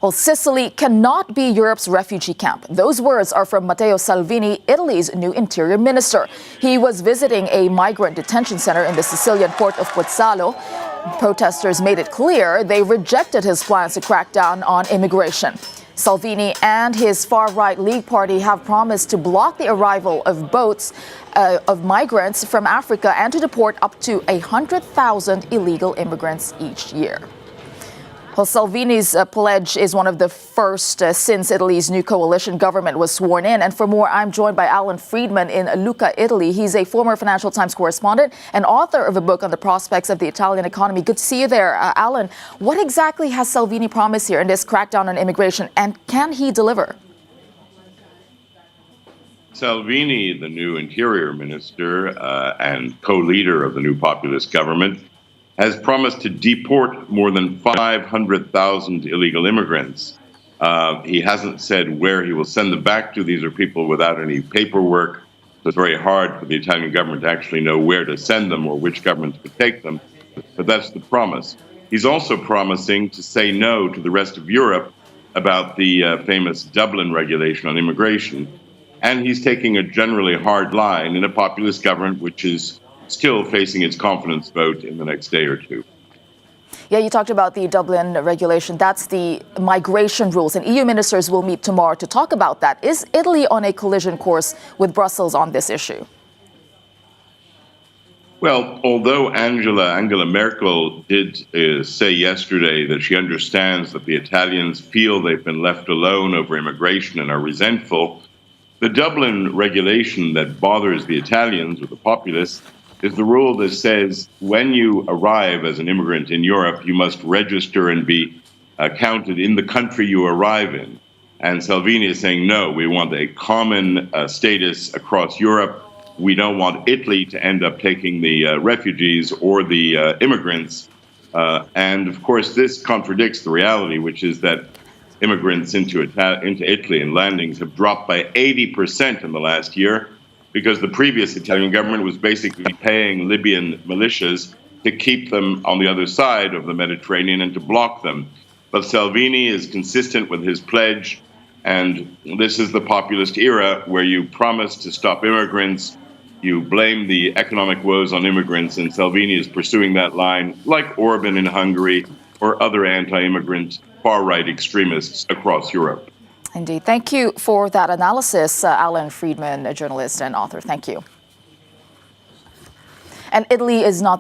Well, Sicily cannot be Europe's refugee camp. Those words are from Matteo Salvini, Italy's new interior minister. He was visiting a migrant detention center in the Sicilian port of Pozzallo. Protesters made it clear they rejected his plans to crack down on immigration. Salvini and his far-right League Party have promised to block the arrival of boats of migrants from Africa and to deport up to 100,000 illegal immigrants each year. Well, Salvini's pledge is one of the first since Italy's new coalition government was sworn in. And for more, I'm joined by Alan Friedman in Lucca, Italy. He's a former Financial Times correspondent and author of a book on the prospects of the Italian economy. Good to see you there, Alan. What exactly has Salvini promised here in this crackdown on immigration, and can he deliver? Salvini, the new interior minister and co-leader of the new populist government, has promised to deport more than 500,000 illegal immigrants. He hasn't said where he will send them back to. These are people without any paperwork. So it's very hard for the Italian government to actually know where to send them or which governments could take them. But that's the promise. He's also promising to say no to the rest of Europe about the famous Dublin regulation on immigration. And he's taking a generally hard line in a populist government which is still facing its confidence vote in the next day or two. Yeah, you talked about the Dublin regulation. That's the migration rules, and EU ministers will meet tomorrow to talk about that. Is Italy on a collision course with Brussels on this issue? Well, although Angela Merkel did say yesterday that she understands that the Italians feel they've been left alone over immigration and are resentful, the Dublin regulation that bothers the Italians or the populists is the rule that says when you arrive as an immigrant in Europe, you must register and be counted in the country you arrive in. And Salvini is saying, no, we want a common status across Europe. We don't want Italy to end up taking the refugees or the immigrants. And of course, this contradicts the reality, which is that immigrants into Italy and landings have dropped by 80% in the last year, because the previous Italian government was basically paying Libyan militias to keep them on the other side of the Mediterranean and to block them. But Salvini is consistent with his pledge, and this is the populist era where you promise to stop immigrants, you blame the economic woes on immigrants, and Salvini is pursuing that line like Orban in Hungary or other anti-immigrant far-right extremists across Europe. Indeed. Thank you for that analysis, Alan Friedman, a journalist and author. Thank you. And Italy is not